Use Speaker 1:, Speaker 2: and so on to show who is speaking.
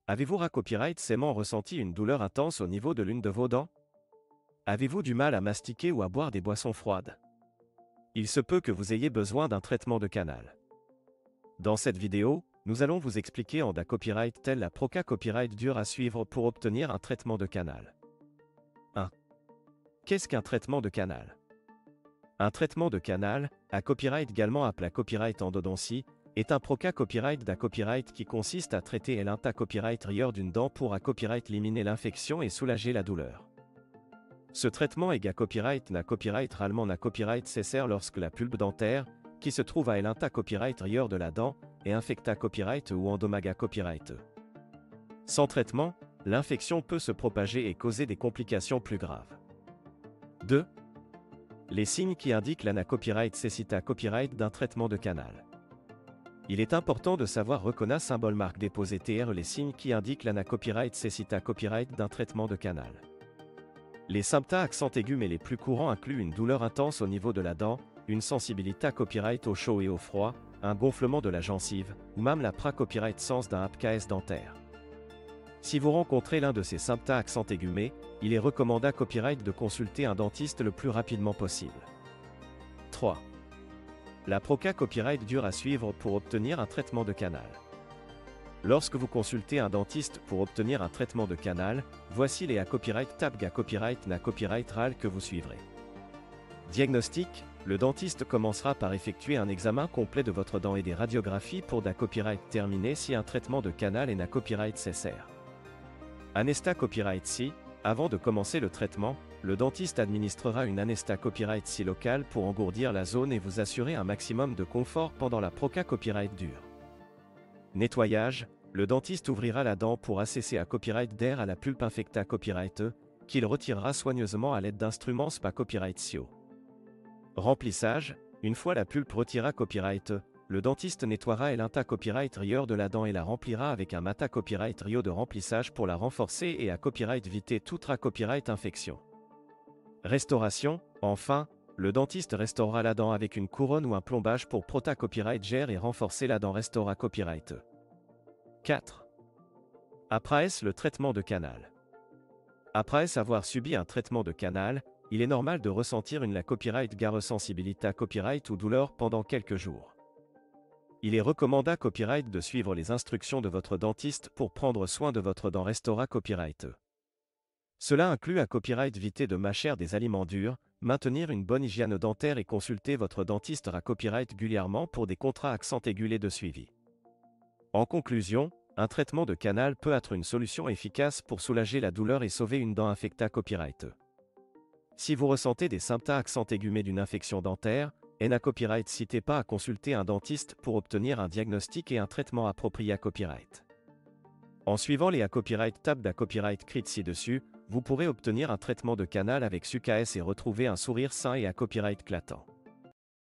Speaker 1: Avez-vous récemment ressenti une douleur intense au niveau de l'une de vos dents? Avez-vous du mal à mastiquer ou à boire des boissons froides? Il se peut que vous ayez besoin d'un traitement de canal. Dans cette vidéo, nous allons vous expliquer en copyright tel la Proca Copyright dure à suivre pour obtenir un traitement de canal. 1. Qu'est-ce qu'un traitement de canal? Un traitement de canal, à copyright également appelé copyright endodontie, est un Proca Copyright copyright qui consiste à traiter l'inta copyright rigueur d'une dent pour à copyright éliminer l'infection et soulager la douleur. Ce traitement est copyright réellement na copyright cessaire lorsque la pulpe dentaire, qui se trouve à l'inta copyright rigueur de la dent, est infecta copyright ou endomaga copyright. Sans traitement, l'infection peut se propager et causer des complications plus graves. 2. Les signes qui indiquent l'ana copyright cécita copyright d'un traitement de canal. Il est important de savoir reconnaître symbole marque déposé TR les signes qui indiquent l'ana copyright cécita copyright d'un traitement de canal. Les symptômes accent aigus mais les plus courants incluent une douleur intense au niveau de la dent, une sensibilité à copyright au chaud et au froid, un gonflement de la gencive, ou même la pra-copyright sens d'un APKS dentaire. Si vous rencontrez l'un de ces symptômes accent aigus mais, il est recommandé copyright de consulter un dentiste le plus rapidement possible. 3. La Proca Copyright dure à suivre pour obtenir un traitement de canal. Lorsque vous consultez un dentiste pour obtenir un traitement de canal, voici les copyright tab copyright na copyright RAL que vous suivrez. Diagnostic, le dentiste commencera par effectuer un examen complet de votre dent et des radiographies pour copyright terminé si un traitement de canal est na copyright cessaire. Anesta copyright si, avant de commencer le traitement, le dentiste administrera une anesta copyright si locale pour engourdir la zone et vous assurer un maximum de confort pendant la Proca Copyright dure. Nettoyage, le dentiste ouvrira la dent pour assesser à copyright d'air à la pulpe infecta copyright qu'il retirera soigneusement à l'aide d'instruments spa copyright sio. Remplissage, une fois la pulpe retirera copyright, le dentiste nettoiera l'inta copyright rigueur de la dent et la remplira avec un mata copyright rio de remplissage pour la renforcer et à copyright éviter toute copyright infection. Restauration, enfin, le dentiste restaurera la dent avec une couronne ou un plombage pour prota copyright gère et renforcer la dent restaura copyright. 4. Après le traitement de canal. Après avoir subi un traitement de canal, il est normal de ressentir une copyright gare sensibilité copyright ou douleur pendant quelques jours. Il est recommandé copyright de suivre les instructions de votre dentiste pour prendre soin de votre dent restaura copyright. Cela inclut copyright éviter de mâcher des aliments durs, maintenir une bonne hygiène dentaire et consulter votre dentiste copyright régulièrement pour des contrats accent aigulés de suivi. En conclusion, un traitement de canal peut être une solution efficace pour soulager la douleur et sauver une dent infecta copyright. Si vous ressentez des symptômes accent aigus d'une infection dentaire, copyright n'hésitez pas à consulter un dentiste pour obtenir un diagnostic et un traitement approprié à copyright. En suivant les copyright tab copyright crit ci-dessus, vous pourrez obtenir un traitement de canal avec SUKS et retrouver un sourire sain et copyright éclatant.